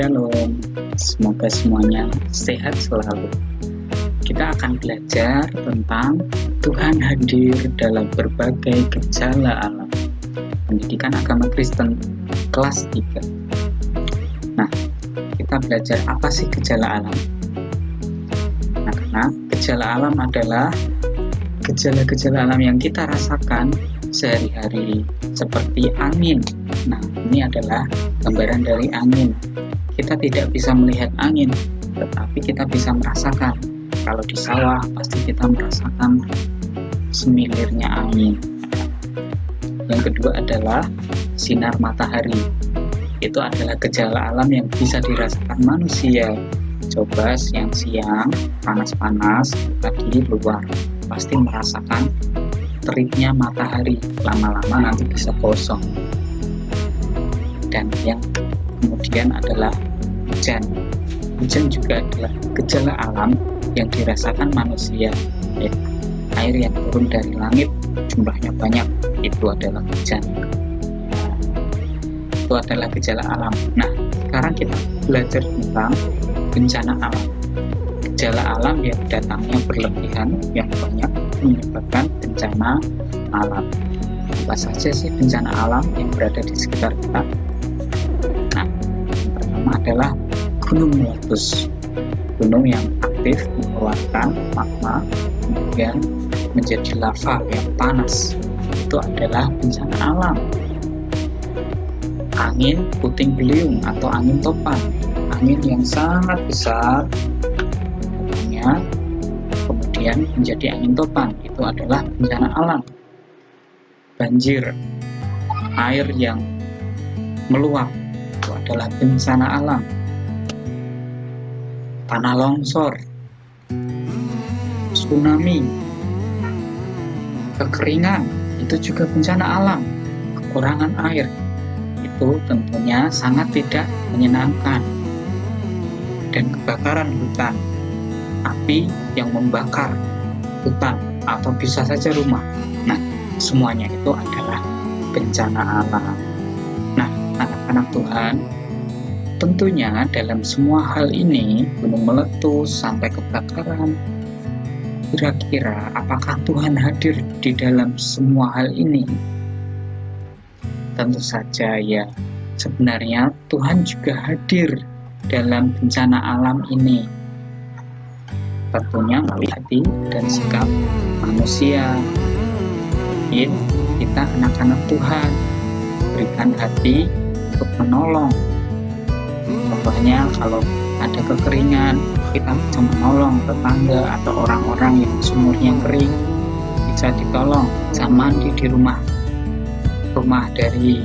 Shalom, semoga semuanya sehat selalu. Kita akan belajar tentang Tuhan hadir dalam berbagai gejala alam. Pendidikan agama Kristen kelas 3. Nah, kita belajar apa sih gejala alam? Nah, karena gejala alam adalah gejala-gejala alam yang kita rasakan sehari-hari, seperti angin. Nah, ini adalah gambaran dari angin. Kita tidak bisa melihat angin, tetapi kita bisa merasakan. Kalau di sawah, pasti kita merasakan semilirnya angin. Yang kedua adalah sinar matahari. Itu adalah gejala alam yang bisa dirasakan manusia. Coba siang-siang, panas-panas, di luar, pasti merasakan teriknya matahari. Lama-lama nanti bisa kosong. Dan yang kemudian adalah hujan. Hujan juga adalah gejala alam yang dirasakan manusia. Air yang turun dari langit jumlahnya banyak, itu adalah hujan. Itu adalah gejala alam. Nah, sekarang kita belajar tentang bencana alam. Gejala alam yang datangnya berlebihan, yang banyak, menyebabkan bencana alam. Apa saja sih bencana alam yang berada di sekitar kita? Nah, yang pertama adalah gunung meletus. Gunung yang aktif mengeluarkan magma, kemudian menjadi lava yang panas. Itu adalah bencana alam. Angin puting beliung atau angin topan, angin yang sangat besar, kemudian menjadi angin topan, itu adalah bencana alam. Banjir, air yang meluap, itu adalah bencana alam. Tanah longsor, tsunami, kekeringan, itu juga bencana alam. Kekurangan air, itu tentunya sangat tidak menyenangkan. Dan kebakaran hutan, api yang membakar hutan atau bisa saja rumah. Nah, semuanya itu adalah bencana alam. Nah, anak-anak Tuhan, tentunya dalam semua hal ini, gunung meletus sampai kebakaran, kira-kira apakah Tuhan hadir di dalam semua hal ini? Tentu saja ya. Sebenarnya Tuhan juga hadir dalam bencana alam ini. Tentunya melalui hati dan sikap manusia. Mungkin kita anak-anak Tuhan berikan hati untuk menolong. Contohnya kalau ada kekeringan, kita bisa menolong tetangga atau orang-orang yang sumurnya kering, bisa ditolong, bisa mandi di rumah dari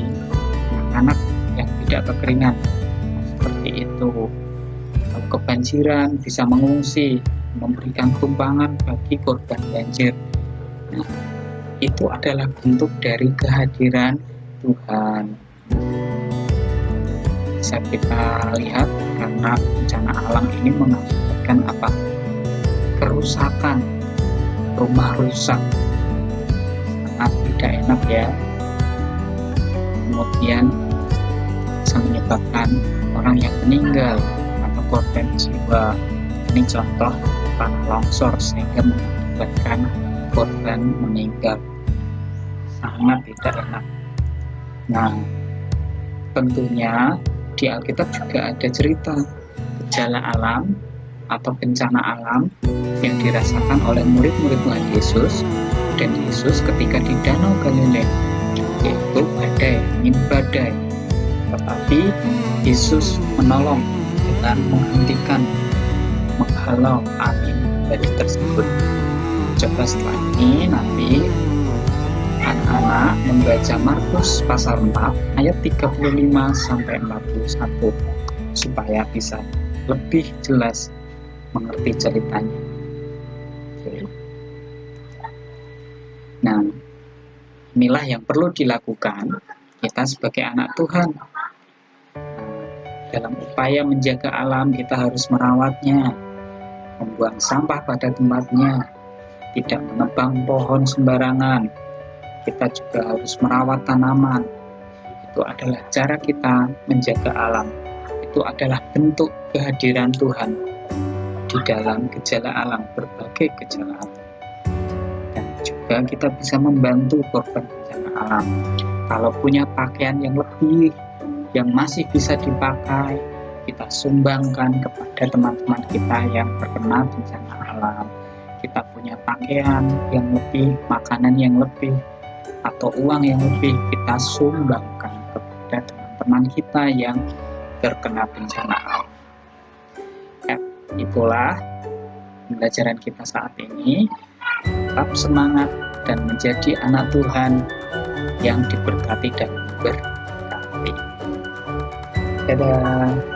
anak-anak yang tidak kekeringan. Seperti itu. Kalau kebanjiran, bisa mengungsi, memberikan tumpangan bagi korban banjir. Nah, itu adalah bentuk dari kehadiran Tuhan. Bisa kita lihat karena bencana alam ini mengakibatkan apa? Kerusakan, rumah rusak, sangat tidak enak ya. Kemudian bisa menyebabkan orang yang meninggal atau korban jiwa. Ini contoh tanah longsor sehingga mengakibatkan korban meninggal. Sangat tidak enak. Nah, tentunya di Alkitab juga ada cerita gejala alam atau bencana alam yang dirasakan oleh murid-murid Tuhan Yesus dan Yesus ketika di Danau Galilea, yaitu badai, angin badai. Tetapi Yesus menolong dengan menghentikan, menghalau angin badai tersebut. Coba setelah ini nanti anak-anak membaca Markus pasal 4 ayat 35 sampai 41 supaya bisa lebih jelas mengerti ceritanya. Nah, inilah yang perlu dilakukan kita sebagai anak Tuhan. Dalam upaya menjaga alam, kita harus merawatnya, membuang sampah pada tempatnya, tidak menebang pohon sembarangan. Kita juga harus merawat tanaman. Itu adalah cara kita menjaga alam. itu adalah bentuk kehadiran Tuhan di dalam gejala alam, berbagai gejala alam. Dan juga kita bisa membantu korban bencana alam. Kalau punya pakaian yang lebih, yang masih bisa dipakai, kita sumbangkan kepada teman-teman kita yang terkena bencana alam. Kita punya pakaian yang lebih, makanan yang lebih, atau uang yang lebih, kita sumbangkan kepada teman-teman kita yang terkena bencana alam. Itulah pembelajaran kita saat ini. Tetap semangat dan menjadi anak Tuhan yang diberkati dan berkati. Dadah.